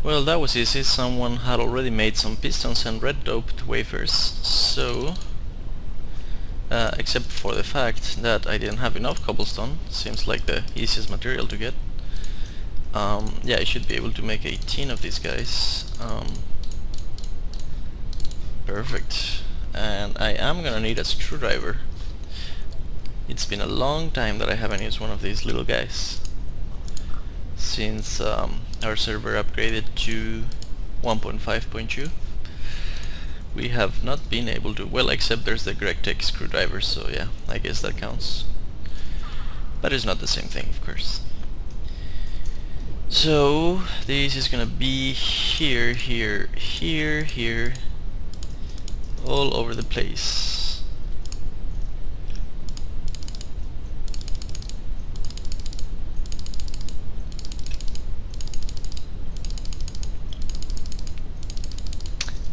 Well, that was easy. Someone had already made some pistons and red doped wafers, so except for the fact that I didn't have enough cobblestone, seems like the easiest material to get. Yeah, I should be able to make 18 of these guys. Perfect. And I am gonna need a screwdriver. It's been a long time that I haven't used one of these little guys, since our server upgraded to 1.5.2. We have not been able to, well, except there's the GregTech screwdriver, so yeah, I guess that counts. But it's not the same thing, of course. So this is gonna be here, here, here, here, all over the place.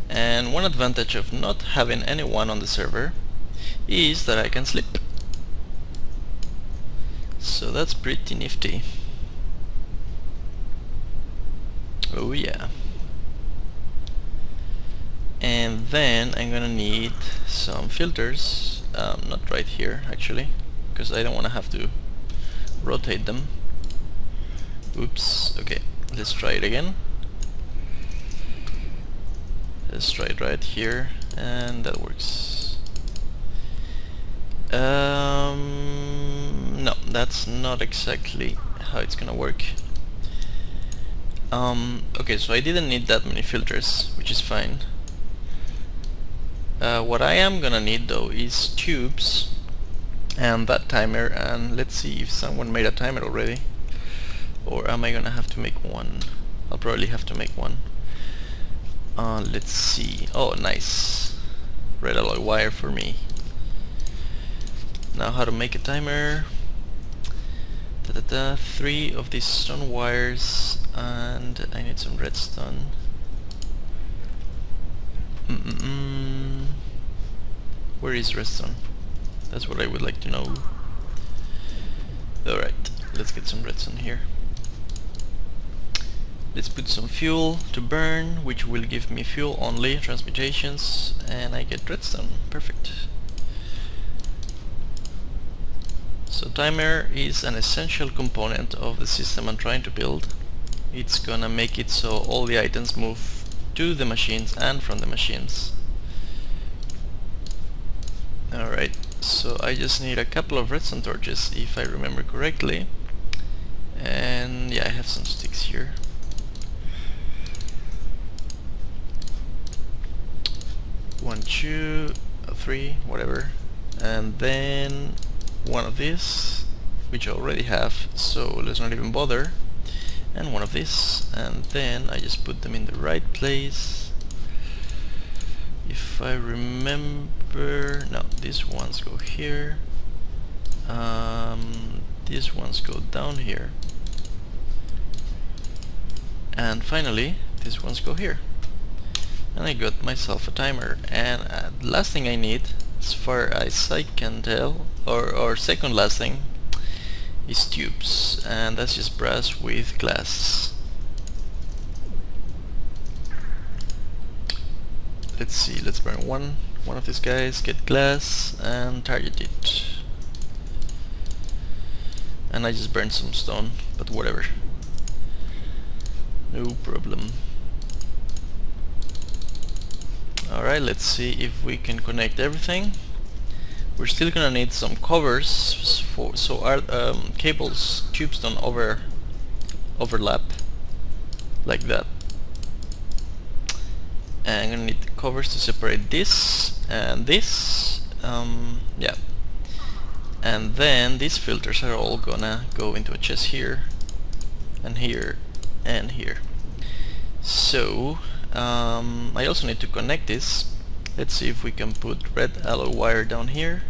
And one advantage of not having anyone on the server is that I can sleep. So that's pretty nifty. Oh yeah. And then I'm gonna need some filters, not right here actually, because I don't want to have to rotate them. Oops, okay, let's try it again. Let's try it right here, and that works. No, that's not exactly how it's gonna work. Okay, so I didn't need that many filters, which is fine. What I am gonna need though is tubes and that timer, and let's see if someone made a timer already, or am I gonna have to make one? I'll probably have to make one. Let's see. Oh, nice. Red alloy wire for me. Now how to make a timer. 3 of these stone wires, and I need some redstone. Where is redstone? That's what I would like to know. Alright, let's get some redstone here. Let's put some fuel to burn, which will give me fuel only, transmutations, and I get redstone. Perfect. So timer is an essential component of the system I'm trying to build. It's gonna make it so all the items move to the machines and from the machines. Alright, so I just need a couple of redstone torches if I remember correctly. And yeah, I have some sticks here. One, two, three, whatever. And then one of these, which I already have, so let's not even bother. And one of these, and then I just put them in the right place. If I remember, no, these ones go here. These ones go down here. And finally, these ones go here. And I got myself a timer. And the last thing I need, as far as I can tell, or second last thing, is tubes, and that's just brass with glass. Let's see, let's burn one of these guys, get glass, and target it. And I just burned some stone, but whatever. No problem. Alright, let's see if we can connect everything. We're still gonna need some covers so our cables, tubes don't overlap like that. And I'm gonna need the covers to separate this and this. Yeah. And then these filters are all gonna go into a chest here, and here, and here. So I also need to connect this. Let's see if we can put red alloy wire down here.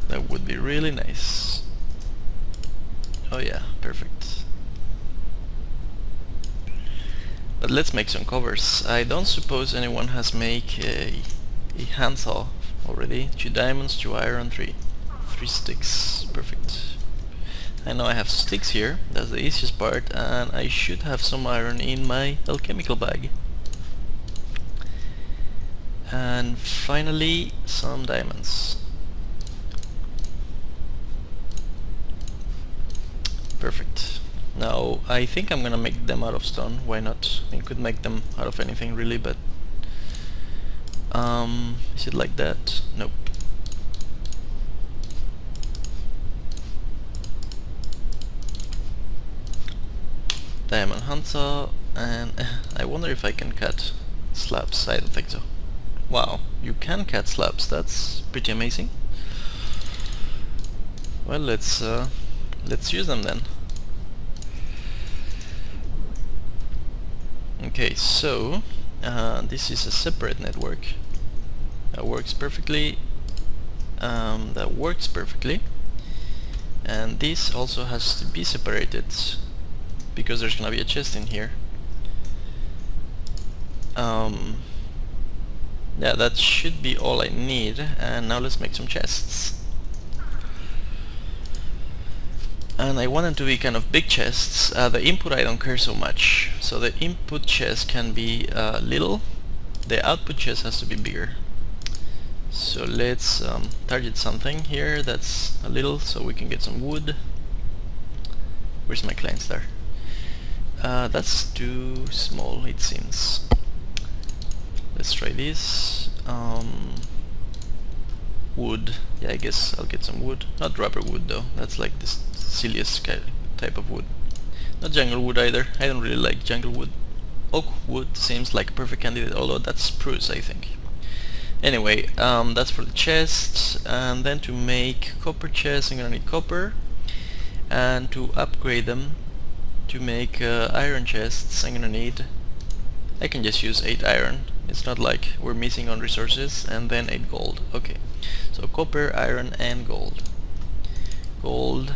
That would be really nice. Oh yeah, perfect. But let's make some covers. I don't suppose anyone has made a handsaw already. 2 diamonds, 2 iron, 3 sticks. Perfect. I know I have sticks here, that's the easiest part, and I should have some iron in my alchemical bag. And finally, some diamonds. Perfect. Now, I think I'm gonna make them out of stone, why not? I could make them out of anything really, but... is it like that? Nope. Diamond hunter, and I wonder if I can cut slabs. I don't think so. Wow, you can cut slabs, that's pretty amazing. Well, let's use them then. Okay, so this is a separate network that works perfectly. And this also has to be separated because there's gonna be a chest in here. Yeah, that should be all I need, and now let's make some chests. And I want them to be kind of big chests. The input I don't care so much, so the input chest can be little, the output chest has to be bigger. So let's target something here that's a little, so we can get some wood. Where's my client star? That's too small, it seems. Let's try this. Wood. Yeah, I guess I'll get some wood. Not rubber wood though, that's like the silliest type of wood. Not jungle wood either, I don't really like jungle wood. Oak wood seems like a perfect candidate, although that's spruce, I think. Anyway, that's for the chests, and then to make copper chests I'm gonna need copper, and to upgrade them to make iron chests I'm gonna need, I can just use 8 iron, it's not like we're missing on resources, and then 8 gold. Okay, so copper, iron and gold. Gold,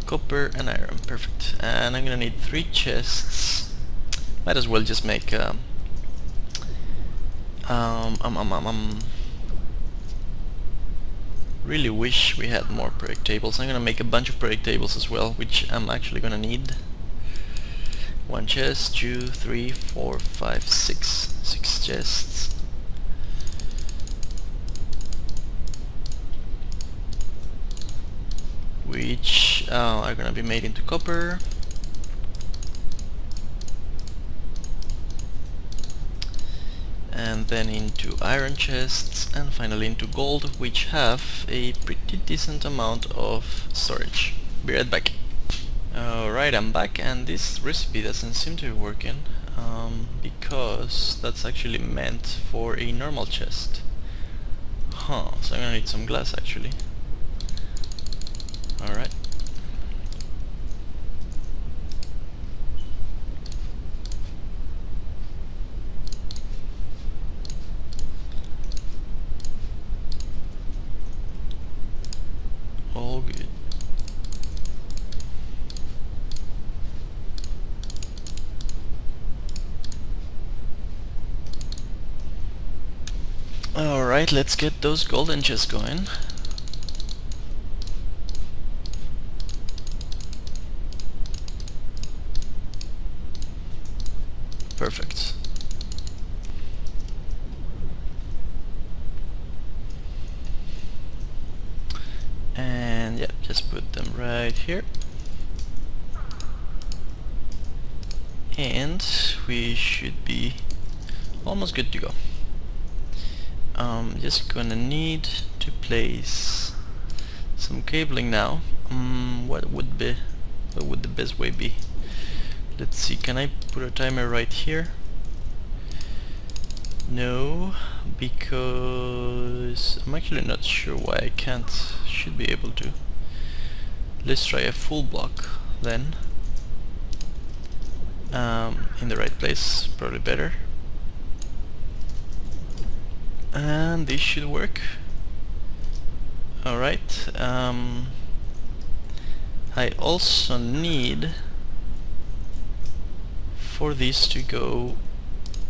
copper and iron, perfect. And I'm gonna need 3 chests. Might as well just make really wish we had more periodic tables. I'm gonna make a bunch of periodic tables as well, which I'm actually gonna need. 1 chest, 2, 3, 4, 5, 6. 6 chests. Which are gonna be made into copper. And then into iron chests, and finally into gold, which have a pretty decent amount of storage. Be right back. Alright, I'm back, and this recipe doesn't seem to be working, because that's actually meant for a normal chest. Huh, so I'm gonna need some glass actually. Alright. All good. Alright, let's get those golden chests going. Perfect. And yeah, just put them right here. And we should be almost good to go. Just gonna need to place some cabling now. What would the best way be? Let's see, can I put a timer right here? No, because I'm actually not sure why I can't. Should be able to. Let's try a full block then. In the right place, probably better. And this should work. Alright, I also need for this to go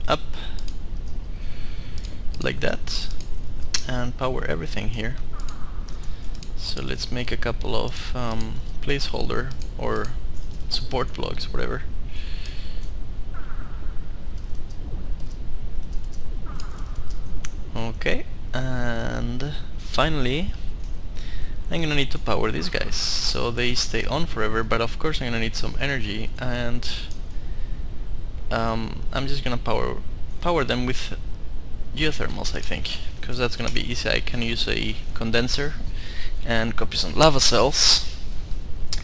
up like that and power everything here. So let's make a couple of placeholder or support blocks, whatever. Okay, and finally I'm gonna need to power these guys so they stay on forever, but of course I'm gonna need some energy, and I'm just gonna power them with geothermals, I think, because that's gonna be easy. I can use a condenser and copy some lava cells,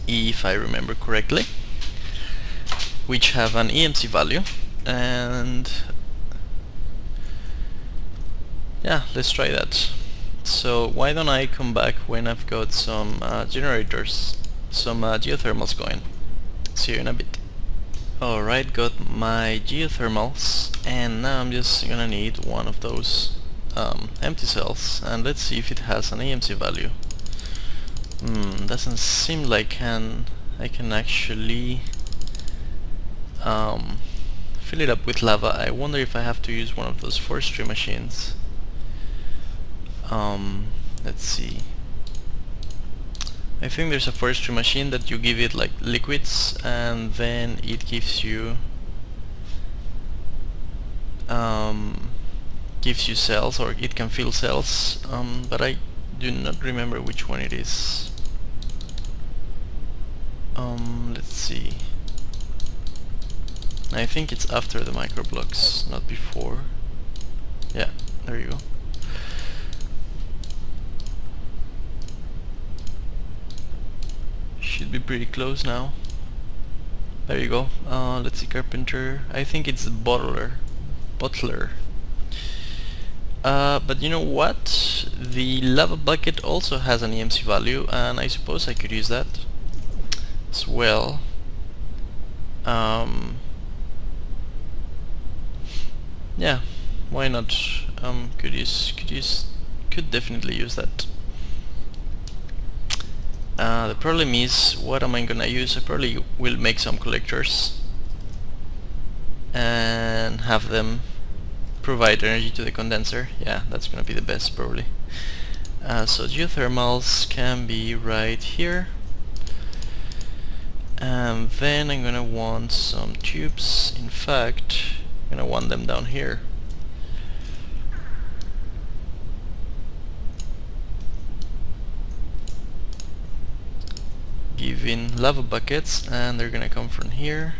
if I remember correctly, which have an EMC value, and yeah, let's try that. So why don't I come back when I've got some generators, some geothermals going. See you in a bit. Alright, got my geothermals, and now I'm just gonna need one of those empty cells, and let's see if it has an EMC value. Doesn't seem like I can actually fill it up with lava. I wonder if I have to use one of those forestry machines. Let's see. I think there's a forestry machine that you give it like liquids, and then it gives you cells, or it can fill cells, but I do not remember which one it is. Let's see. I think it's after the microblocks, not before. Yeah, there you go. Should be pretty close now. There you go. Let's see, carpenter. I think it's the butler. But you know what? The lava bucket also has an EMC value, and I suppose I could use that as well. Yeah, why not? Could definitely use that. The problem is, what am I gonna use? I probably will make some collectors and have them provide energy to the condenser. Yeah, that's gonna be the best, probably. So geothermals can be right here, and then I'm gonna want some tubes. In fact, I'm gonna want them down here. Give in lava buckets, and they're gonna come from here.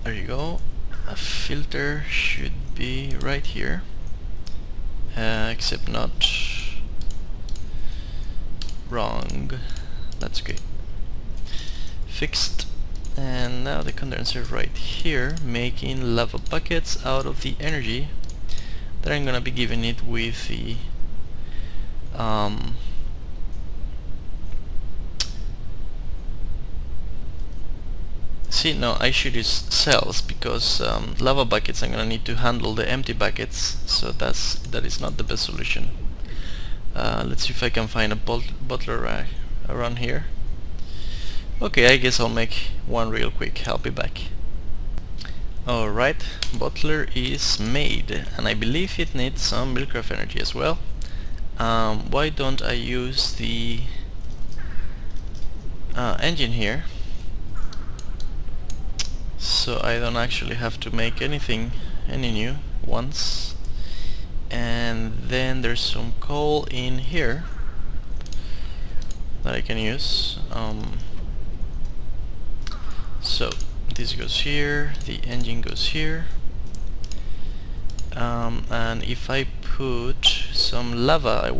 There you go. A filter should be right here, except not. Wrong. That's okay. Fixed. And now the condenser right here, making lava buckets out of the energy that I'm gonna be giving it with the see, no, I should use cells, because lava buckets I'm gonna need to handle the empty buckets, so that is not the best solution. Let's see if I can find a butler around here. Okay, I guess I'll make one real quick. I'll be back. Alright, butler is made, and I believe it needs some buildcraft energy as well. Why don't I use the engine here, so I don't actually have to make any new ones. And then there's some coal in here that I can use. So this goes here, the engine goes here, and if I put some lava,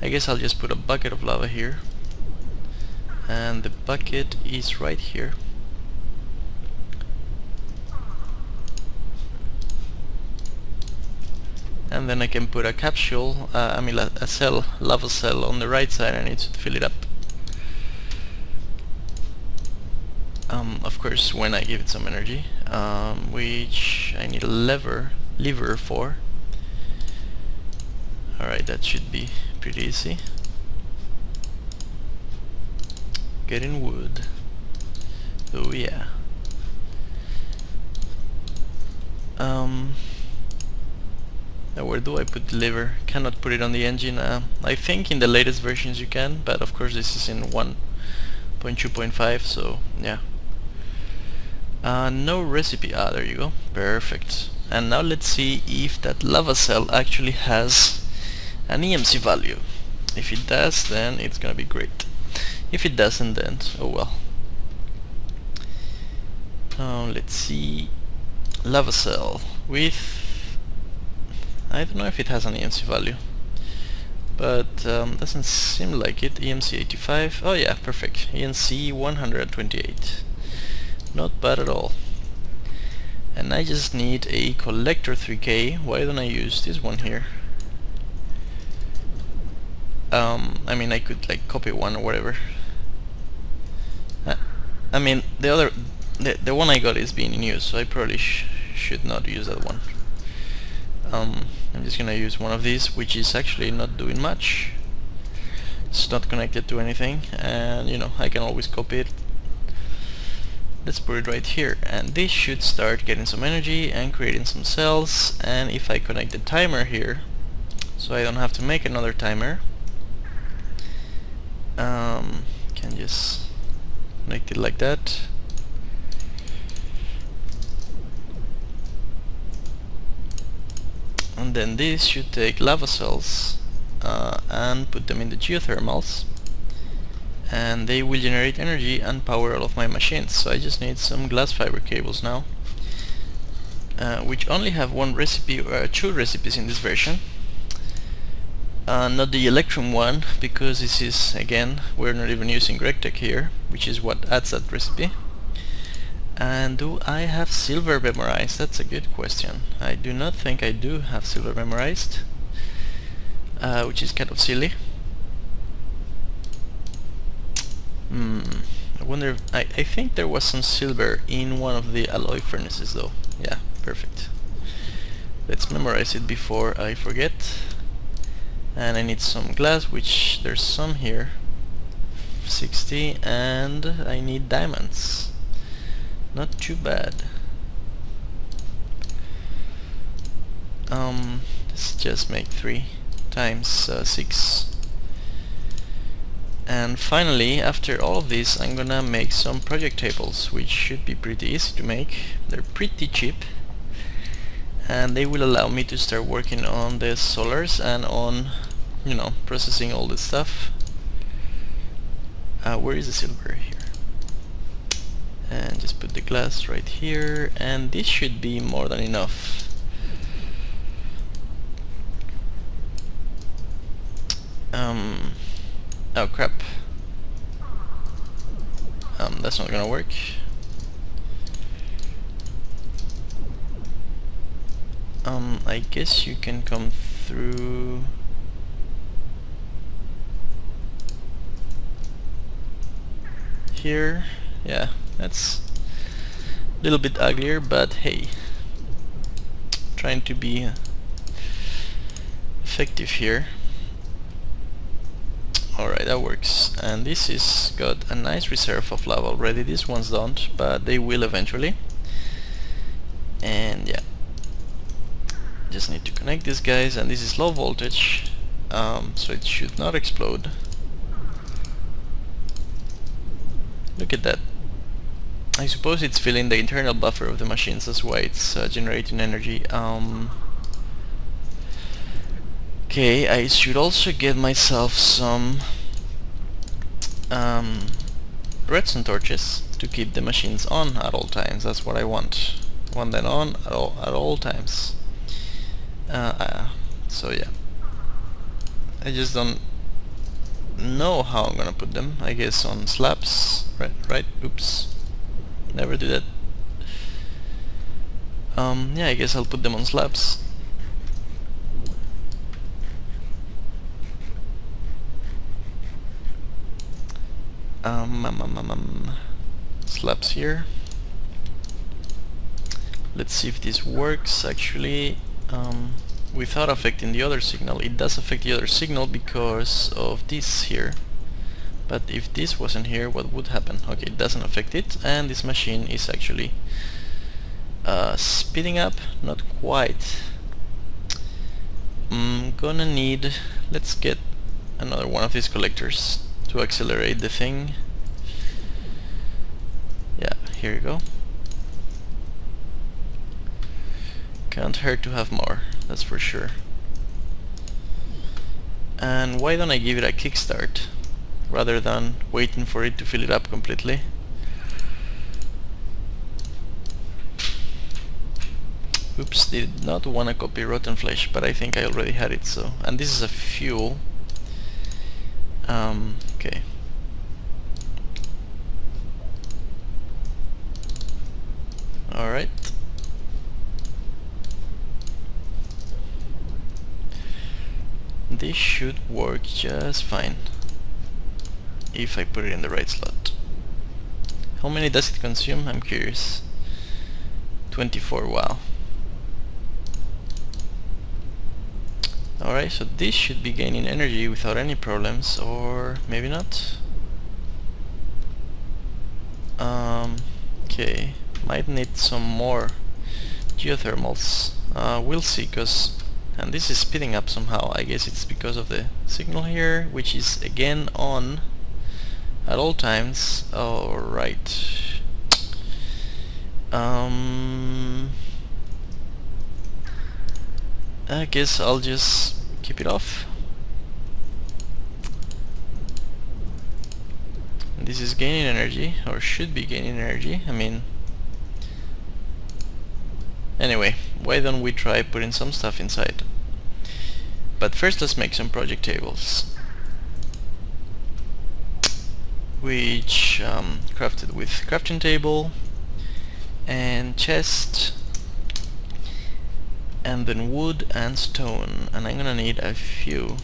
I guess I'll just put a bucket of lava here, and the bucket is right here. And then I can put a capsule, a lava cell on the right side, and it should fill it up. Of course, when I give it some energy, which I need a lever for. Alright, that should be pretty easy. Getting wood. Oh yeah. Now where do I put the lever? Cannot put it on the engine. I think in the latest versions you can, but of course this is in 1.2.5, so yeah. No recipe. Ah, there you go. Perfect. And now let's see if that lava cell actually has an EMC value. If it does, then it's gonna be great. If it doesn't, then oh well. Let's see. Lava cell with, I don't know if it has an EMC value, but doesn't seem like it. EMC 85. Oh yeah, perfect. EMC 128. Not bad at all. And I just need a collector 3K. Why don't I use this one here? I mean, I could like copy one or whatever. I mean, the one I got is being in use, so I probably should not use that one. I'm just gonna use one of these, which is actually not doing much. It's not connected to anything, and you know, I can always copy it. Let's put it right here, and this should start getting some energy and creating some cells. And if I connect the timer here, so I don't have to make another timer, can just connect it like that. And then this should take lava cells and put them in the geothermals, and they will generate energy and power all of my machines. So I just need some glass fiber cables now, which only have one recipe, two recipes in this version. Not the Electrum one, because this is, again, we're not even using GregTech here, which is what adds that recipe. And do I have silver memorized? That's a good question. I do not think I do have silver memorized, which is kind of silly. I wonder, I think there was some silver in one of the alloy furnaces though. Yeah, perfect. Let's memorize it before I forget. And I need some glass, which there's some here. 60, and I need diamonds. Not too bad. Let's just make 3 times 6. And finally, after all of this, I'm gonna make some project tables, which should be pretty easy to make. They're pretty cheap, and they will allow me to start working on the solars and on, you know, processing all this stuff. Where is the silver? Here. And just put the glass right here, and this should be more than enough. Oh crap. That's not gonna work. I guess you can come through here. Yeah, that's a little bit uglier, but hey, trying to be effective here. Alright, that works. And this is got a nice reserve of lava already. These ones don't, but they will eventually. And yeah, just need to connect these guys, and this is low voltage, so it should not explode. Look at that. I suppose it's filling the internal buffer of the machines, that's why it's generating energy. Okay, I should also get myself some redstone torches to keep the machines on at all times. That's what I want. Want them on at all times. So yeah, I just don't know how I'm gonna put them. I guess on slabs, right? Oops, never do that. Yeah, I guess I'll put them on slabs. Slabs here. Let's see if this works actually. Without affecting the other signal. It does affect the other signal because of this here. But if this wasn't here, what would happen? Okay, it doesn't affect it, and this machine is actually Speeding up, not quite. I'm gonna need, let's get another one of these collectors to accelerate the thing. Yeah, here you go. Can't hurt to have more, that's for sure. And why don't I give it a kickstart rather than waiting for it to fill it up completely? Oops, did not want to copy rotten flesh, but I think I already had it, so... And this is a fuel. Okay. Alright. This should work just fine if I put it in the right slot. How many does it consume? I'm curious. 24, wow. Alright, so this should be gaining energy without any problems, or maybe not. Okay, might need some more geothermals. We'll see, cause and this is speeding up somehow. I guess it's because of the signal here, which is again on at all times. Alright. I guess I'll just keep it off. This is gaining energy, or should be gaining energy. I mean, anyway, why don't we try putting some stuff inside? But first let's make some project tables, which crafted with crafting table and chest, and then wood and stone, and I'm gonna need a few,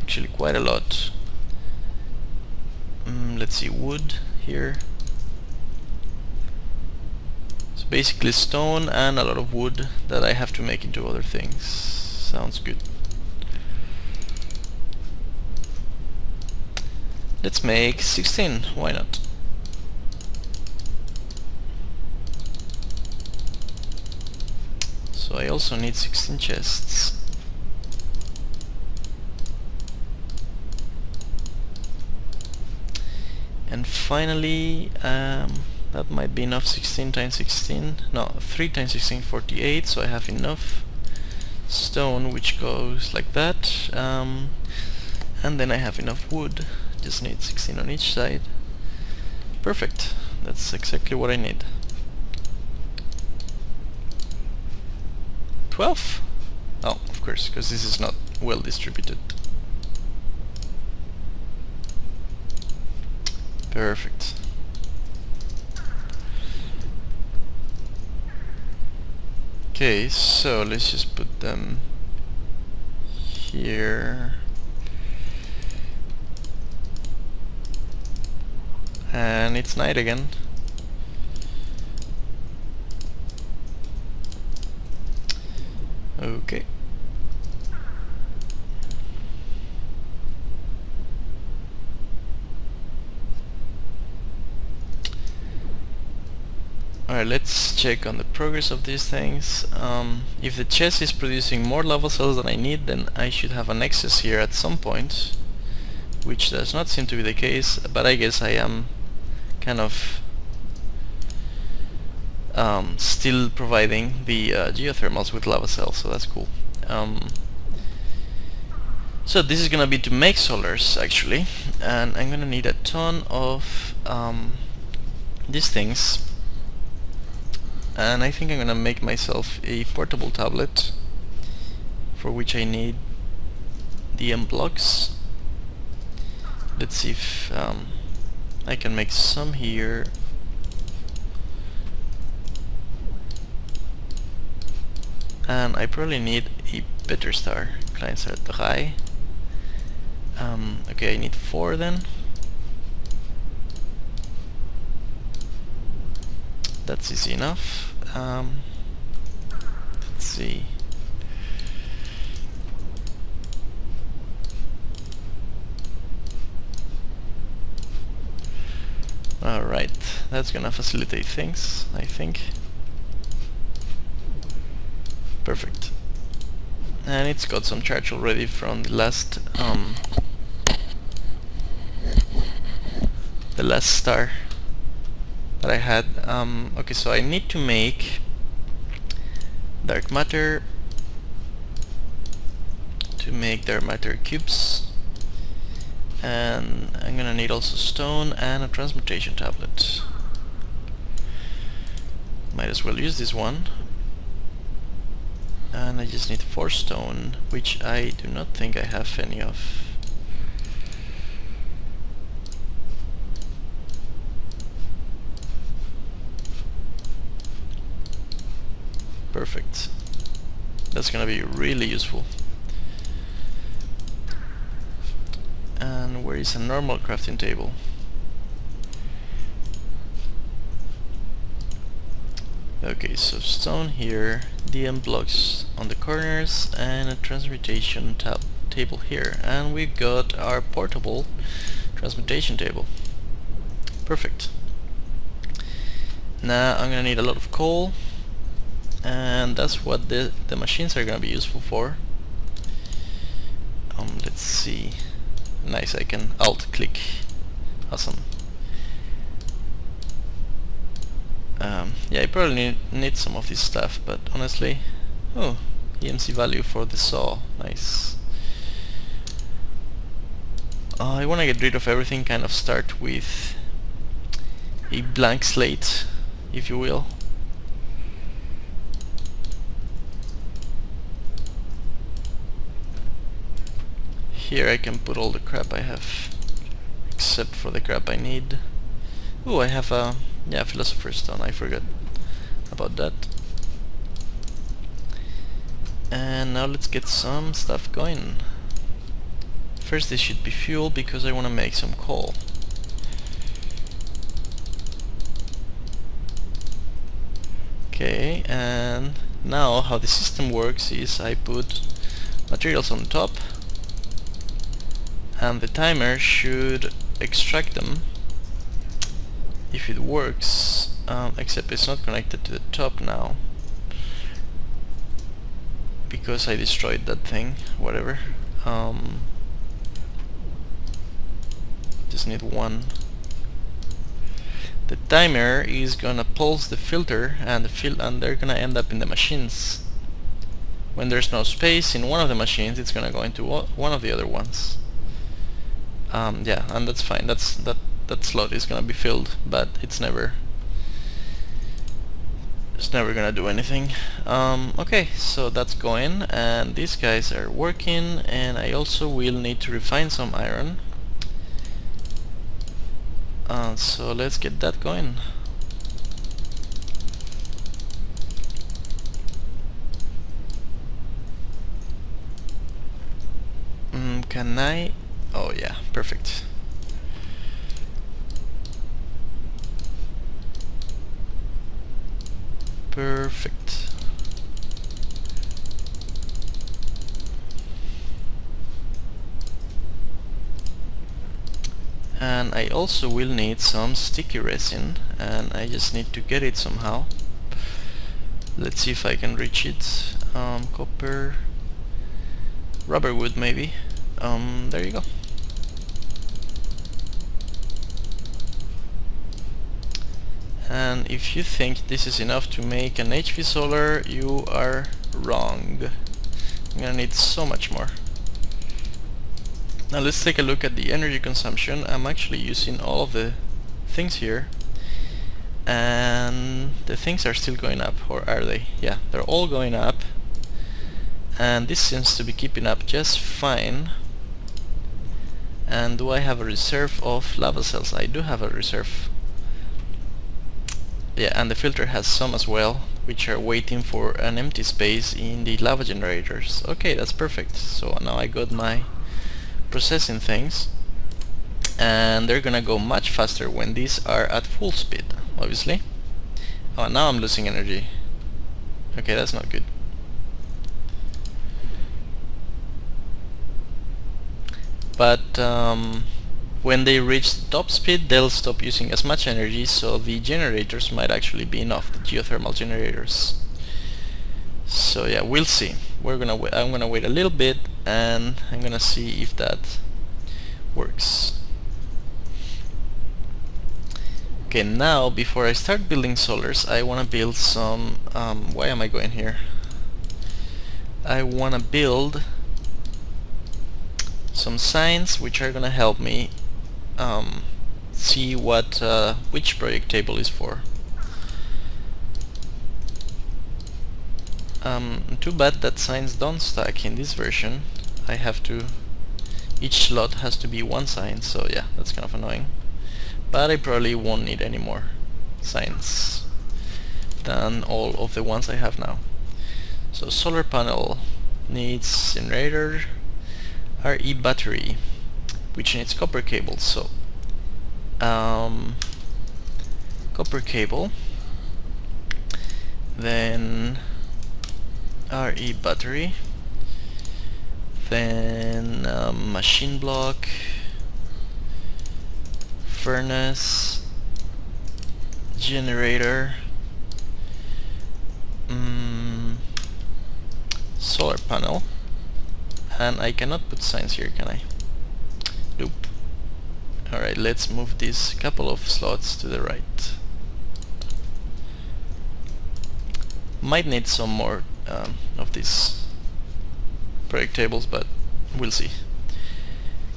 actually quite a lot. Let's see, wood here. So basically stone and a lot of wood that I have to make into other things. Sounds good. Let's make 16, why not? So I also need 16 chests. And finally, that might be enough. 16 times 16, no, 3 times 16, 48, so I have enough stone, which goes like that, and then I have enough wood. Just need 16 on each side. Perfect, that's exactly what I need. 12? Oh, of course, because this is not well distributed. Perfect. Okay, so let's just put them here. And it's night again. Okay. Alright, let's check on the progress of these things. If the chest is producing more lava cells than I need, then I should have an excess here at some point, which does not seem to be the case, but I guess I am kind of still providing the geothermals with lava cells, so that's cool. So this is gonna be to make solars actually, and I'm gonna need a ton of these things, and I think I'm gonna make myself a portable tablet, for which I need the M blocks. Let's see if I can make some here. And I probably need a better star. Klein star 3. Okay, I need 4 then. That's easy enough. Let's see. Alright, that's gonna facilitate things, I think. Perfect. And it's got some charge already from the last star that I had. Okay, so I need to make dark matter to make dark matter cubes, and I'm gonna need also stone and a transmutation tablet. Might as well use this one. And I just need 4 stone, which I do not think I have any of. Perfect. That's gonna be really useful. And where is a normal crafting table? Okay, so stone here, DM blocks on the corners, and a transmutation table here. And we've got our portable transmutation table. Perfect. Now I'm gonna need a lot of coal, and that's what the machines are gonna be useful for. Let's see. Nice, I can alt click. Awesome. Yeah, I probably need some of this stuff, but honestly, oh, EMC value for the saw, nice. I want to get rid of everything, kind of start with a blank slate, if you will. Here I can put all the crap I have, except for the crap I need. Oh, I have a Philosopher's Stone, I forgot about that. And now let's get some stuff going. First this should be fuel, because I want to make some coal. Okay, and now how the system works is I put materials on top, and the timer should extract them if it works, except it's not connected to the top now because I destroyed that thing, whatever. Just need one. The timer is gonna pulse the filter, and they're gonna end up in the machines. When there's no space in one of the machines, it's gonna go into one of the other ones. Yeah, and that's fine. That slot is gonna be filled, but it's never gonna do anything. Okay, so that's going, and these guys are working, and I also will need to refine some iron. So let's get that going. Can I? Oh yeah, perfect. Perfect. And I also will need some sticky resin, and I just need to get it somehow. Let's see if I can reach it. Copper, rubber wood maybe. There you go. And if you think this is enough to make an HV solar, you are wrong. I'm gonna need so much more. Now let's take a look at the energy consumption. I'm actually using all of the things here, and the things are still going up, or are they? Yeah, they're all going up, and this seems to be keeping up just fine. And do I have a reserve of lava cells? I do have a reserve. Yeah, and the filter has some as well, which are waiting for an empty space in the lava generators. Okay, that's perfect. So now I got my processing things, and they're gonna go much faster when these are at full speed, obviously. Oh, now I'm losing energy. Okay, that's not good. But when they reach the top speed, they'll stop using as much energy, so the generators might actually be enough, the geothermal generators. So yeah, we'll see. I'm gonna wait a little bit, and I'm gonna see if that works. Okay, now before I start building solars, I wanna build some. Why am I going here? I wanna build some signs which are gonna help me see what which project table is for. Too bad that signs don't stack in this version. I have to, each slot has to be one sign, so yeah, that's kind of annoying. But I probably won't need any more signs than all of the ones I have now. So solar panel needs generator, RE battery, which needs copper cable. So copper cable, then RE battery, then machine block, furnace, generator, solar panel, and I cannot put signs here, can I? Nope. Alright, let's move this couple of slots to the right. Might need some more of these project tables, but we'll see.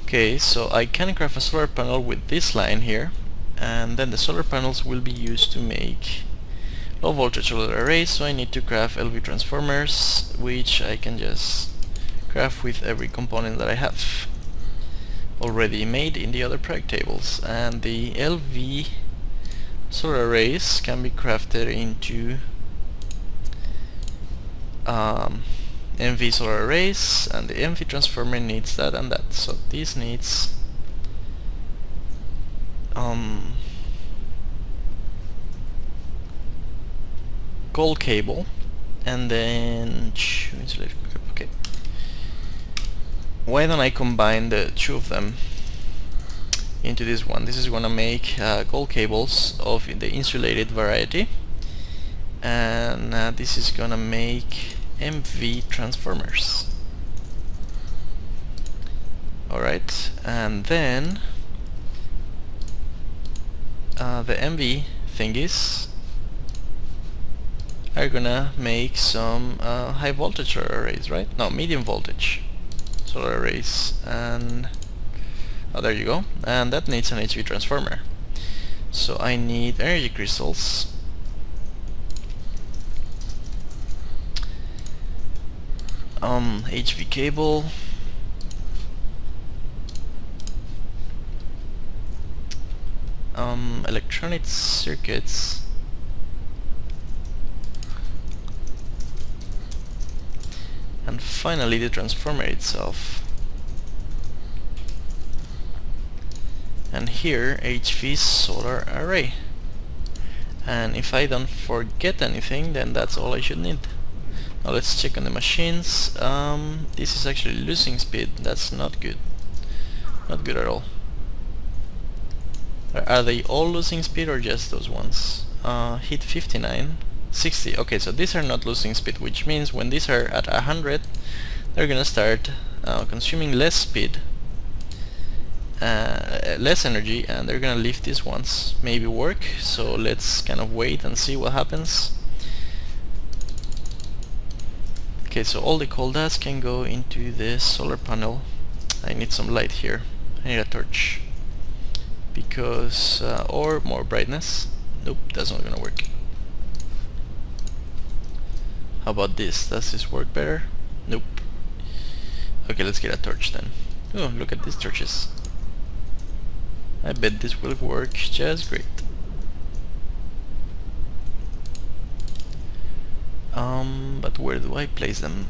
Okay, so I can craft a solar panel with this line here, and then the solar panels will be used to make low voltage solar arrays, so I need to craft LV transformers, which I can just craft with every component that I have already made in the other project tables. And the LV solar arrays can be crafted into MV solar arrays, and the MV transformer needs that and that. So this needs gold cable, and then okay. Why don't I combine the two of them into this one? This is gonna make gold cables of the insulated variety, and this is gonna make MV transformers. Alright, and then the MV thingies are gonna make some high voltage solar arrays, right? No, medium voltage solar arrays, and oh, there you go. And that needs an HV transformer. So I need energy crystals, HV cable, electronic circuits, and finally the transformer itself. And here HV solar array. And if I don't forget anything, then that's all I should need. Now let's check on the machines. This is actually losing speed. That's not good. Not good at all. Are they all losing speed or just those ones? Hit 59, 60. Okay, so these are not losing speed, which means when these are at 100, they're gonna start consuming less speed, less energy, and they're gonna leave these ones. Maybe work. So let's kind of wait and see what happens. Okay, so all the coal dust can go into this solar panel. I need some light here. I need a torch. Because, or more brightness. Nope, that's not gonna work. How about this? Does this work better? Nope. Okay, let's get a torch then. Oh, look at these torches. I bet this will work just great. But where do I place them?